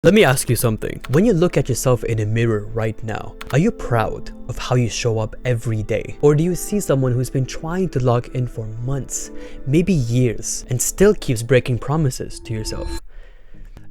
Let me ask you something. When you look at yourself in a mirror right now, are you proud of how you show up every day? Or do you see someone who's been trying to log in for months, maybe years, and still keeps breaking promises to yourself?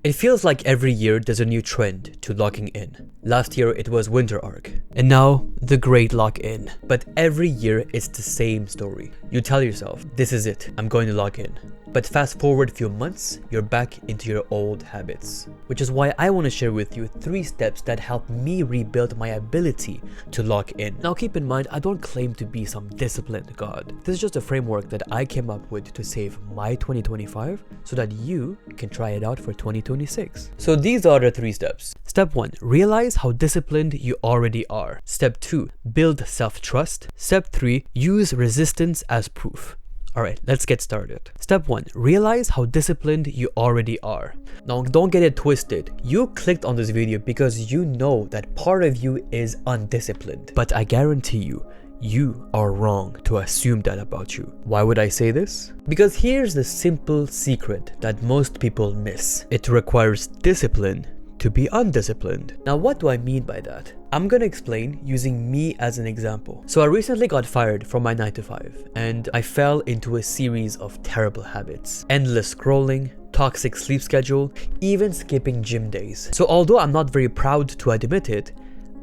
It feels like every year there's a new trend to logging in. Last year it was Winter Arc, and now the Great Log-In. But every year it's the same story. You tell yourself, this is it, I'm going to log in. But fast forward a few months, you're back into your old habits. Which is why I want to share with you 3 steps that help me rebuild my ability to log in. Now keep in mind, I don't claim to be some disciplined god. This is just a framework that I came up with to save my 2025 so that you can try it out for 2026. So these are the 3 steps. Step 1, realize how disciplined you already are. Step 2, build self-trust. Step 3, use resistance as proof. Alright, let's get started. Step 1, realize how disciplined you already are. Now don't get it twisted. You clicked on this video because you know that part of you is undisciplined. But I guarantee you, you are wrong to assume that about you. Why would I say this? Because here's the simple secret that most people miss. It requires discipline to be undisciplined. Now what do I mean by that? I'm gonna explain using me as an example. So I recently got fired from my 9 to 5 and I fell into a series of terrible habits. Endless scrolling, toxic sleep schedule, even skipping gym days. So although I'm not very proud to admit it,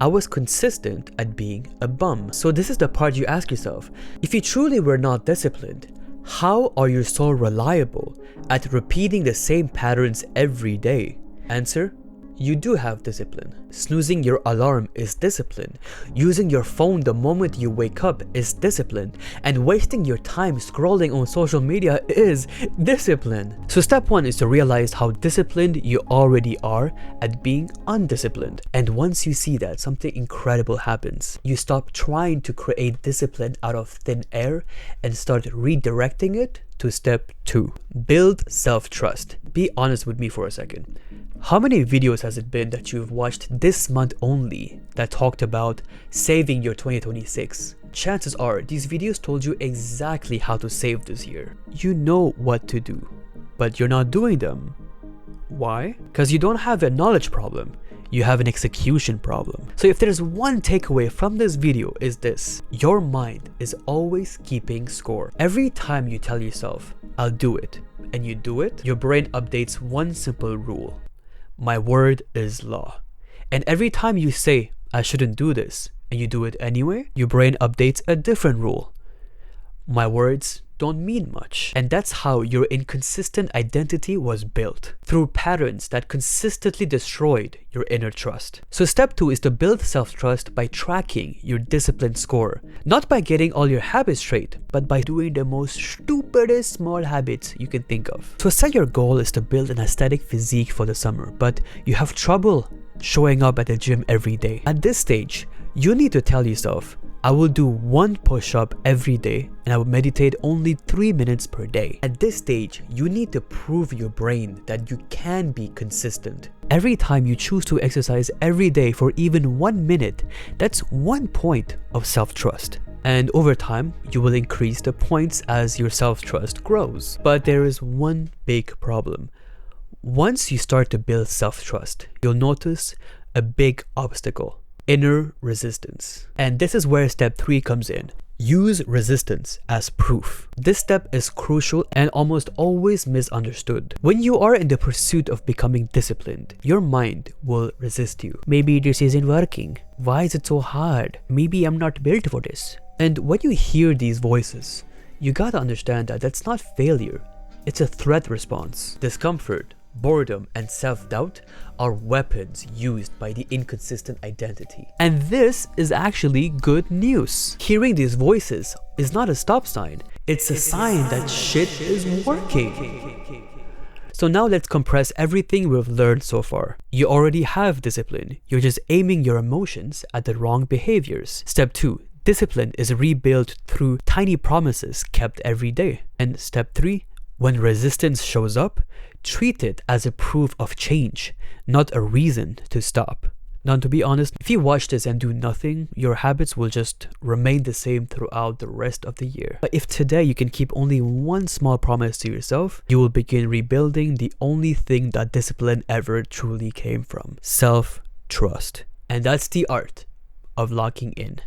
I was consistent at being a bum. So this is the part you ask yourself. If you truly were not disciplined, how are you so reliable at repeating the same patterns every day? Answer: you do have discipline. Snoozing your alarm is discipline. Using your phone the moment you wake up is discipline. And wasting your time scrolling on social media is discipline. So step 1 is to realize how disciplined you already are at being undisciplined. And once you see that, something incredible happens. You stop trying to create discipline out of thin air and start redirecting it to step 2. Build self-trust. Be honest with me for a second. How many videos has it been that you've watched this month only that talked about saving your 2026? Chances are these videos told you exactly how to save this year. You know what to do, but you're not doing them. Why? Because you don't have a knowledge problem. You have an execution problem. So if there's one takeaway from this video is this: your mind is always keeping score. Every time you tell yourself, I'll do it, and you do it, your brain updates one simple rule. My word is law. And every time you say, I shouldn't do this, and you do it anyway, your brain updates a different rule. My words don't mean much. And that's how your inconsistent identity was built, through patterns that consistently destroyed your inner trust. So step 2 is to build self-trust by tracking your discipline score. Not by getting all your habits straight, but by doing the most stupidest small habits you can think of. So say your goal is to build an aesthetic physique for the summer, but you have trouble showing up at the gym every day. At this stage, you need to tell yourself, I will do 1 push-up every day and I will meditate only 3 minutes per day. At this stage, you need to prove your brain that you can be consistent. Every time you choose to exercise every day for even 1 minute, that's 1 point of self-trust. And over time, you will increase the points as your self-trust grows. But there is one big problem. Once you start to build self-trust, you'll notice a big obstacle: inner resistance. And this is where step 3 comes in. Use resistance as proof. This step is crucial and almost always misunderstood. When you are in the pursuit of becoming disciplined, your mind will resist you. Maybe this isn't working. Why is it so hard? Maybe I'm not built for this. And when you hear these voices, you gotta understand that that's not failure. It's a threat response. Discomfort, boredom, and self-doubt are weapons used by the inconsistent identity. And this is actually good news. Hearing these voices is not a stop sign. It's a sign that shit is working. So now let's compress everything we've learned so far. You already have discipline. You're just aiming your emotions at the wrong behaviors. Step 2. Discipline is rebuilt through tiny promises kept every day. And step 3. When resistance shows up, treat it as a proof of change, not a reason to stop. Now, to be honest, if you watch this and do nothing, your habits will just remain the same throughout the rest of the year. But if today you can keep only one small promise to yourself, you will begin rebuilding the only thing that discipline ever truly came from: self-trust. And that's the art of locking in.